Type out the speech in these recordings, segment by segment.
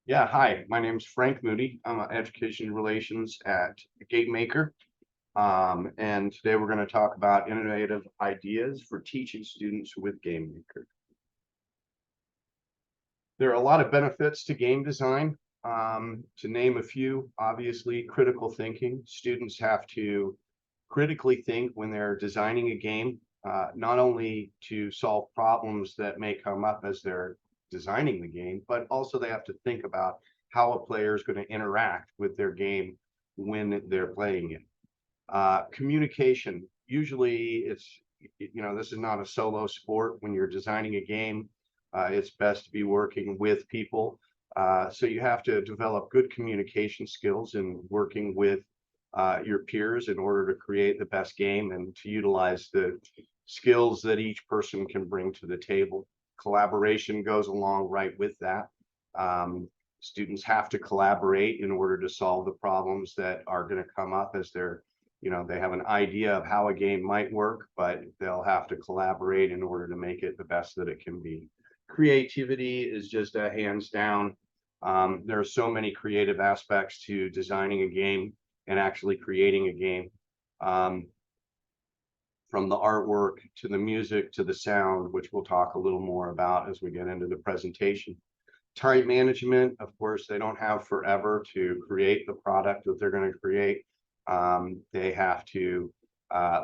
Yeah, hi, my name's Frank Moody. I'm an education relations at GameMaker. And today we're going to talk about innovative ideas for teaching students with GameMaker. There are a lot of benefits to game design. To name a few, obviously, critical thinking. Students have to critically think when they're designing a game, not only to solve problems that may come up as they're designing the game, but also they have to think about how a player is going to interact with their game when they're playing it. Communication, usually this is not a solo sport. When you're designing a game, it's best to be working with people. So you have to develop good communication skills in working with your peers in order to create the best game and to utilize the skills that each person can bring to the table. Collaboration goes along right with that. Students have to collaborate in order to solve the problems that are going to come up as they have an idea of how a game might work, but they'll have to collaborate in order to make it the best that it can be. Creativity is just a hands down. There are so many creative aspects to designing a game and actually creating a game. From the artwork to the music to the sound, which we'll talk a little more about as we get into the presentation. Time management, of course, they don't have forever to create the product that they're going to create. They have to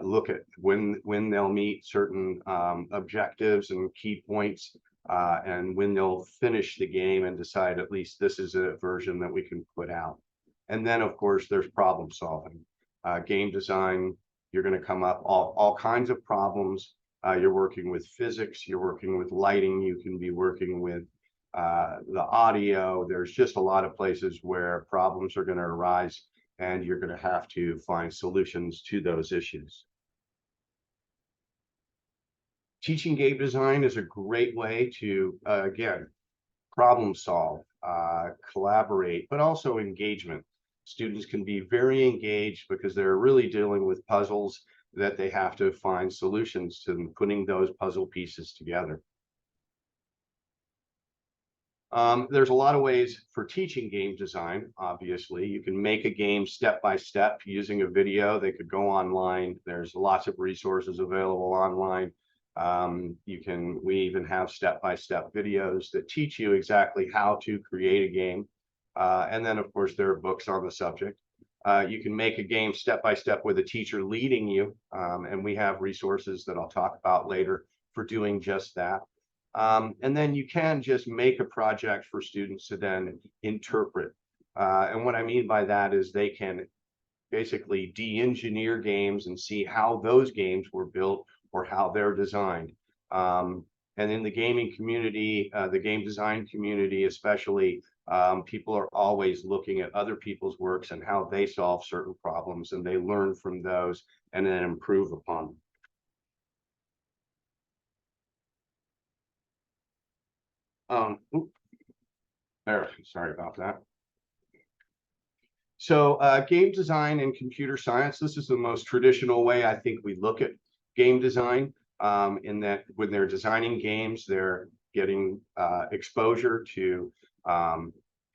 look at when they'll meet certain objectives and key points, and when they'll finish the game and decide at least this is a version that we can put out. And then, of course, there's problem solving. Game design, you're going to come up all kinds of problems. You're working with physics, you're working with lighting, you can be working with the audio. There's just a lot of places where problems are going to arise, and you're going to have to find solutions to those issues. Teaching game design is a great way to, again, problem solve, collaborate, but also engagement. Students can be very engaged because they're really dealing with puzzles that they have to find solutions to, putting those puzzle pieces together. There's a lot of ways for teaching game design. Obviously, you can make a game step by step using a video. They could go online. There's lots of resources available online. We even have step-by-step videos that teach you exactly how to create a game. And then, of course, there are books on the subject. You can make a game step-by-step with a teacher leading you. And we have resources that I'll talk about later for doing just that. And then you can just make a project for students to then interpret. And what I mean by that is they can basically de-engineer games and see how those games were built or how they're designed. And in the gaming community, the game design community especially, people are always looking at other people's works and how they solve certain problems, and they learn from those and then improve upon them. Sorry about that. So game design and computer science, this is the most traditional way I think we look at game design, in that when they're designing games, they're getting exposure to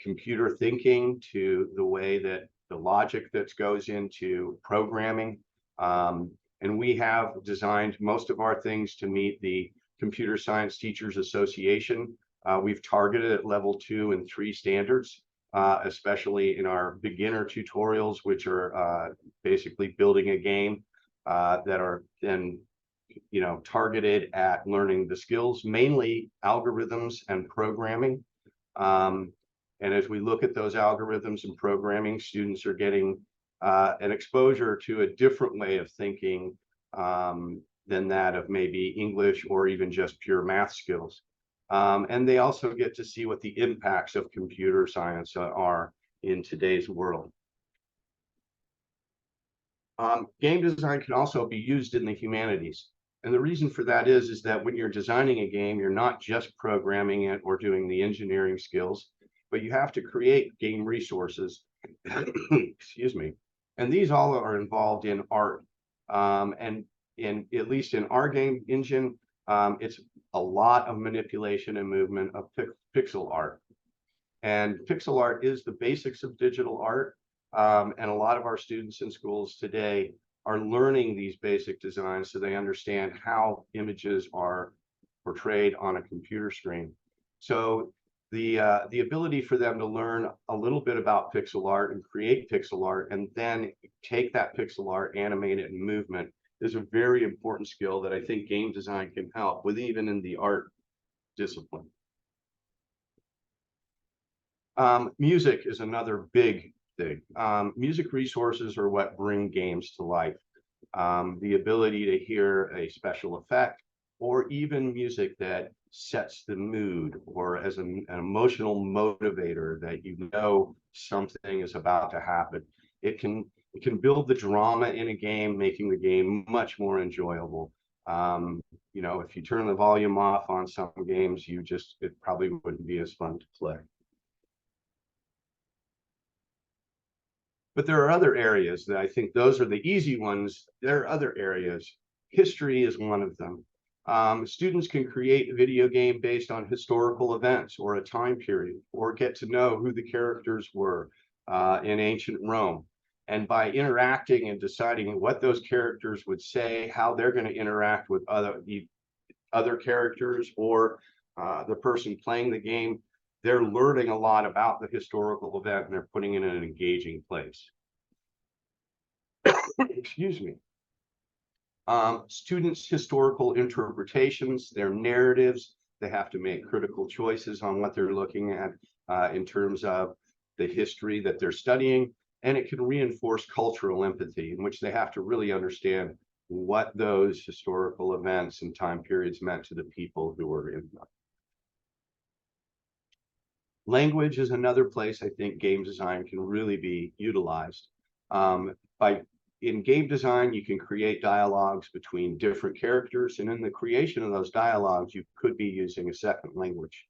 computer thinking, to the way that the logic that goes into programming. And we have designed most of our things to meet the Computer Science Teachers Association. We've targeted at level 2 and 3 standards, especially in our beginner tutorials, which are basically building a game that are then targeted at learning the skills, mainly algorithms and programming. And as we look at those algorithms and programming, students are getting an exposure to a different way of thinking than that of maybe English or even just pure math skills. And they also get to see what the impacts of computer science are in today's world. Game design can also be used in the humanities. And the reason for that is that when you're designing a game, you're not just programming it or doing the engineering skills, but you have to create game resources. Excuse me. And these all are involved in art. And at least in our game engine, it's a lot of manipulation and movement of pixel art. And pixel art is the basics of digital art. And a lot of our students in schools today are learning these basic designs so they understand how images are portrayed on a computer screen. So the ability for them to learn a little bit about pixel art and create pixel art and then take that pixel art, animate it in movement is a very important skill that I think game design can help with, even in the art discipline. Music is another big thing. Music resources are what bring games to life. The ability to hear a special effect or even music that sets the mood or as an emotional motivator that you know something is about to happen. It can build the drama in a game, making the game much more enjoyable. Um, you know, if you turn the volume off on some games, it probably wouldn't be as fun to play. But there are other areas that I think those are the easy ones. There are other areas. History is one of them. Students can create a video game based on historical events or a time period, or get to know who the characters were in ancient Rome. And by interacting and deciding what those characters would say, how they're going to interact with other characters or the person playing the game, they're learning a lot about the historical event and they're putting it in an engaging place. Excuse me. Students' historical interpretations, their narratives, they have to make critical choices on what they're looking at in terms of the history that they're studying. And it can reinforce cultural empathy, in which they have to really understand what those historical events and time periods meant to the people who were in them. Language is another place I think game design can really be utilized. By in game design, you can create dialogues between different characters, and in the creation of those dialogues, you could be using a second language.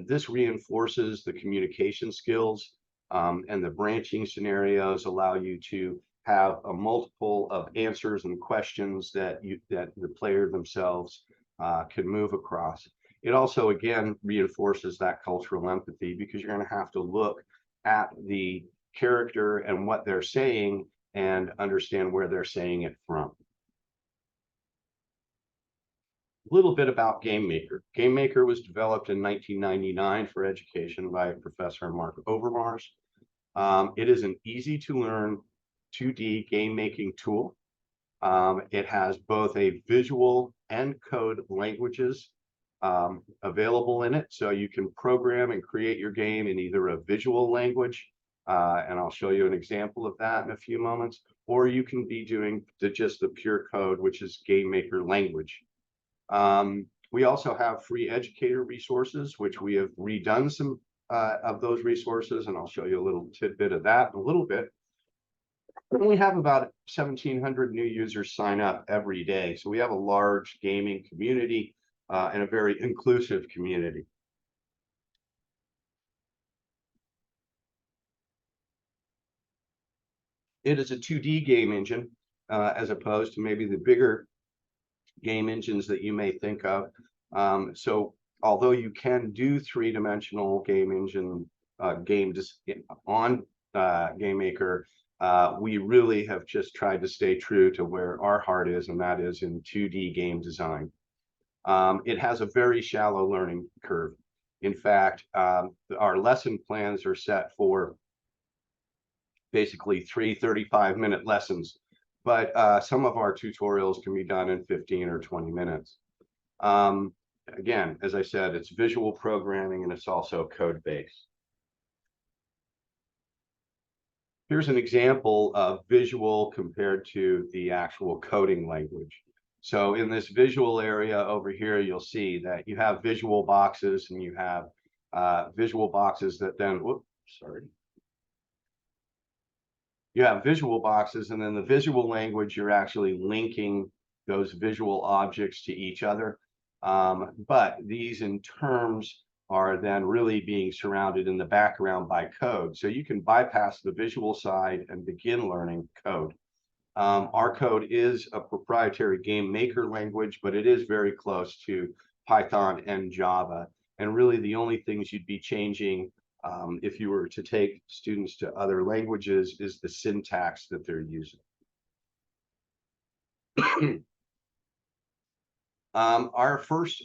This reinforces the communication skills, and the branching scenarios allow you to have a multiple of answers and questions that the player themselves can move across. It also, again, reinforces that cultural empathy because you're going to have to look at the character and what they're saying and understand where they're saying it from. A little bit about GameMaker. GameMaker was developed in 1999 for education by Professor Mark Overmars. It is an easy to learn 2D game making tool. It has both a visual and code languages available in it. So you can program and create your game in either a visual language, and I'll show you an example of that in a few moments, or you can be doing just the pure code, which is GameMaker language. We also have free educator resources, which we have redone some of those resources, and I'll show you a little tidbit of that in a little bit. We have about 1,700 new users sign up every day. So we have a large gaming community and a very inclusive community. It is a 2D game engine as opposed to maybe the bigger game engines that you may think of. So although you can do three-dimensional game engine games on GameMaker, we really have just tried to stay true to where our heart is, and that is in 2D game design. It has a very shallow learning curve. In fact, our lesson plans are set for basically 3 35-minute lessons, but some of our tutorials can be done in 15 or 20 minutes. Again, as I said, it's visual programming and it's also code-based. Here's an example of visual compared to the actual coding language. So in this visual area over here, you'll see that you have visual boxes and you have visual boxes that then, whoops, sorry. You have visual boxes, and then the visual language, you're actually linking those visual objects to each other. But these in terms are then really being surrounded in the background by code. So you can bypass the visual side and begin learning code. Our code is a proprietary GameMaker language, but it is very close to Python and Java. And really the only things you'd be changing if you were to take students to other languages, is the syntax that they're using. Our first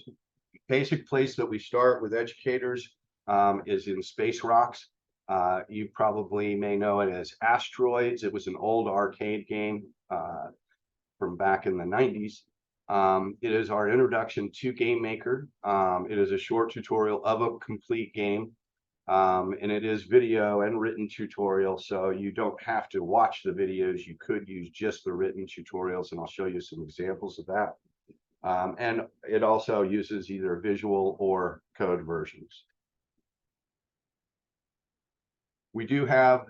basic place that we start with educators is in space rocks. You probably may know it as Asteroids. It was an old arcade game from back in the 90s. It is our introduction to GameMaker. It is a short tutorial of a complete game. And it is video and written tutorial, so you don't have to watch the videos. You could use just the written tutorials, and I'll show you some examples of that. And it also uses either visual or code versions. We do have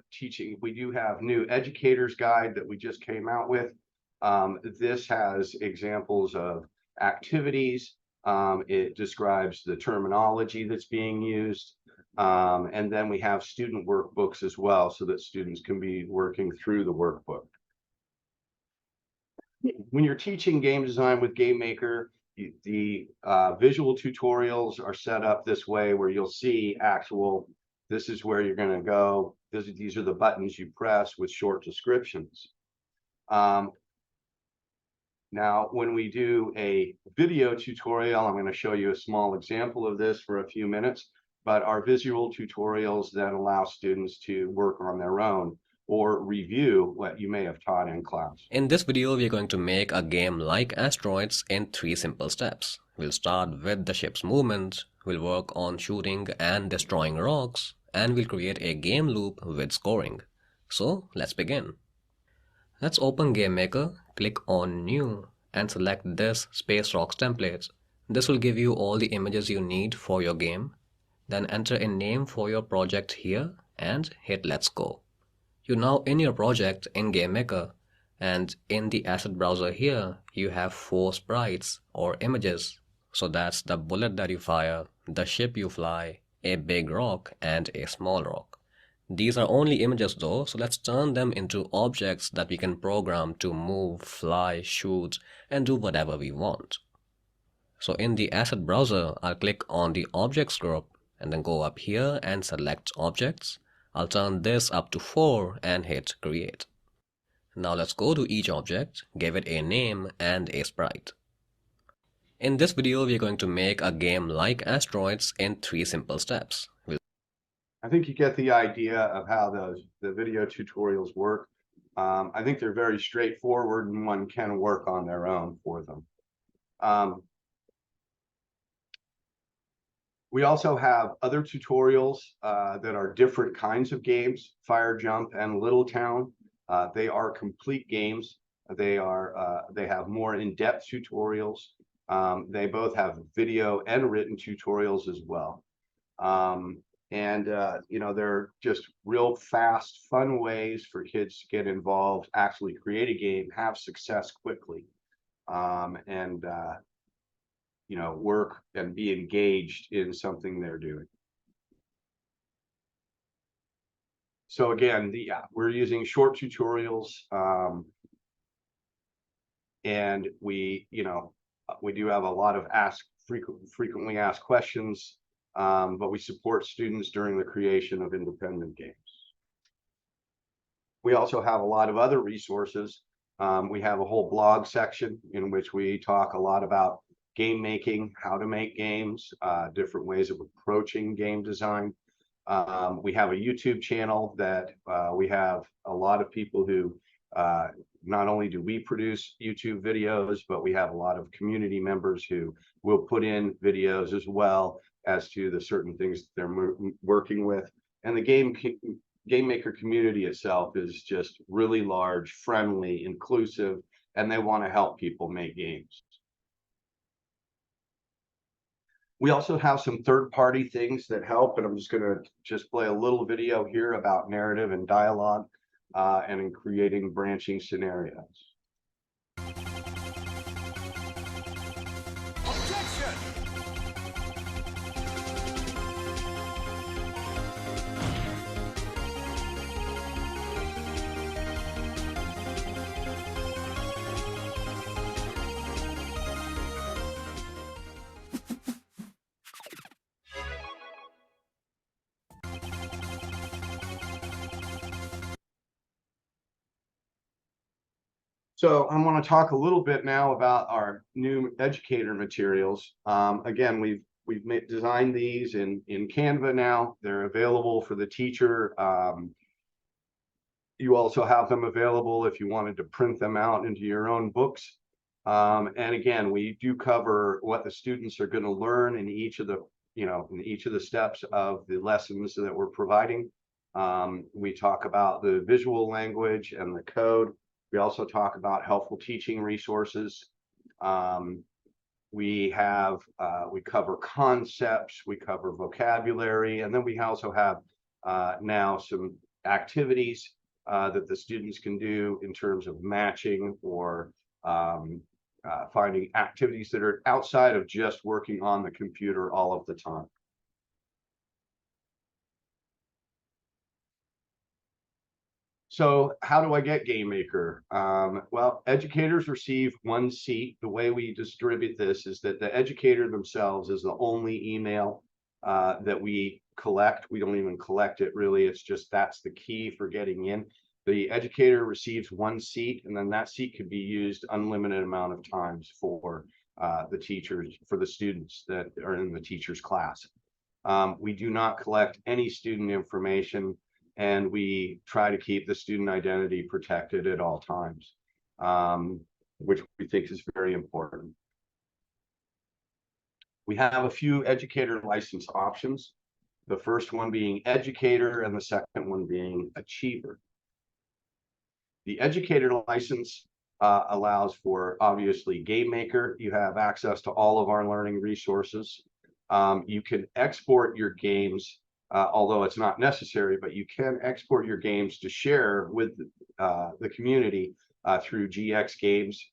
new educators guide that we just came out with. This has examples of activities. It describes the terminology that's being used. And then we have student workbooks as well, so that students can be working through the workbook. When you're teaching game design with GameMaker, the visual tutorials are set up this way, where you'll see actual, this is where you're going to go. These are the buttons you press with short descriptions. Now, when we do a video tutorial, I'm going to show you a small example of this for a few minutes, but our visual tutorials then allow students to work on their own or review what you may have taught in class. In this video, we are going to make a game like Asteroids in 3 simple steps. We'll start with the ship's movement, we'll work on shooting and destroying rocks, and we'll create a game loop with scoring. So let's begin. Let's open GameMaker, click on New, and select this Space Rocks template. This will give you all the images you need for your game. Then enter a name for your project here and hit Let's Go. You're now in your project in GameMaker, and in the asset browser here, you have 4 sprites or images. So that's the bullet that you fire, the ship you fly, a big rock, and a small rock. These are only images though, so let's turn them into objects that we can program to move, fly, shoot, and do whatever we want. So in the asset browser, I'll click on the objects group and then go up here and select objects. I'll turn this up to 4 and hit create. Now let's go to each object, give it a name and a sprite. In this video, we're going to make a game like Asteroids in 3 simple steps. I think you get the idea of how the video tutorials work. I think they're very straightforward, and one can work on their own for them. We also have other tutorials that are different kinds of games, Fire Jump and Little Town. They are complete games. They have more in-depth tutorials. They both have video and written tutorials as well. You know, they're just real fast, fun ways for kids to get involved, actually create a game, have success quickly, you know, work and be engaged in something they're doing. So again, we're using short tutorials, and we do have a lot of frequently asked questions, but we support students during the creation of independent games. We also have a lot of other resources. We have a whole blog section in which we talk a lot about game making, how to make games, different ways of approaching game design. We have a YouTube channel that we have a lot of people who not only do we produce YouTube videos, but we have a lot of community members who will put in videos as well as to the certain things that they're working with. And the GameMaker community itself is just really large, friendly, inclusive, and they want to help people make games. We also have some third-party things that help, and I'm just going to play a little video here about narrative and dialogue and in creating branching scenarios. So I want to talk a little bit now about our new educator materials. Again, we've designed these in Canva now. They're available for the teacher. You also have them available if you wanted to print them out into your own books. And again, we do cover what the students are going to learn in each of the, in each of the steps of the lessons that we're providing. We talk about the visual language and the code. We also talk about helpful teaching resources. We cover concepts, we cover vocabulary, and then we also have now some activities that the students can do in terms of matching or finding activities that are outside of just working on the computer all of the time. So how do I get GameMaker? Well, educators receive one seat. The way we distribute this is that the educator themselves is the only email that we collect. We don't even collect it really. It's just that's the key for getting in. The educator receives one seat, and then that seat could be used unlimited amount of times for the teachers, for the students that are in the teacher's class. We do not collect any student information, and we try to keep the student identity protected at all times, which we think is very important. We have a few educator license options, the first one being educator and the second one being achiever. The educator license allows for, obviously, GameMaker. You have access to all of our learning resources. You can export your games, although it's not necessary, but you can export your games to share with the community through GX Games.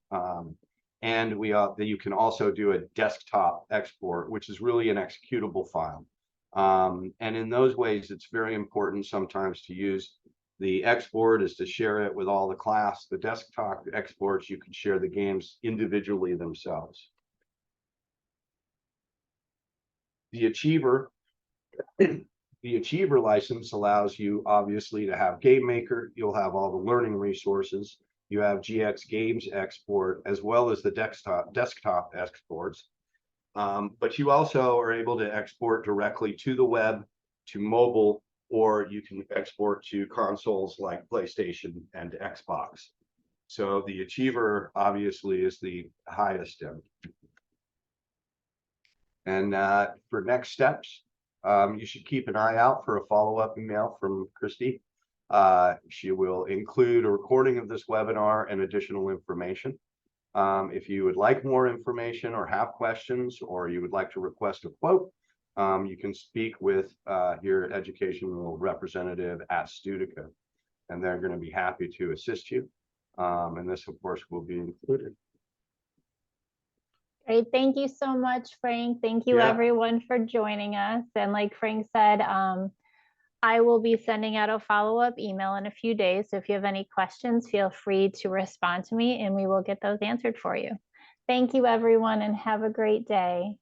And you can also do a desktop export, which is really an executable file. And in those ways, it's very important sometimes to use the export is to share it with all the class. The desktop exports, you can share the games individually themselves. The Achiever license allows you obviously to have GameMaker. You'll have all the learning resources. You have GX Games export as well as the desktop exports. But you also are able to export directly to the web, to mobile, or you can export to consoles like PlayStation and Xbox. So the Achiever obviously is the highest end. And for next steps, you should keep an eye out for a follow-up email from Christy. She will include a recording of this webinar and additional information. If you would like more information or have questions, or you would like to request a quote, you can speak with your educational representative at Studica, and they're going to be happy to assist you. And this, of course, will be included. Great. Thank you so much, Frank. Thank you, everyone, for joining us. And like Frank said, I will be sending out a follow-up email in a few days. So if you have any questions, feel free to respond to me and we will get those answered for you. Thank you, everyone, and have a great day.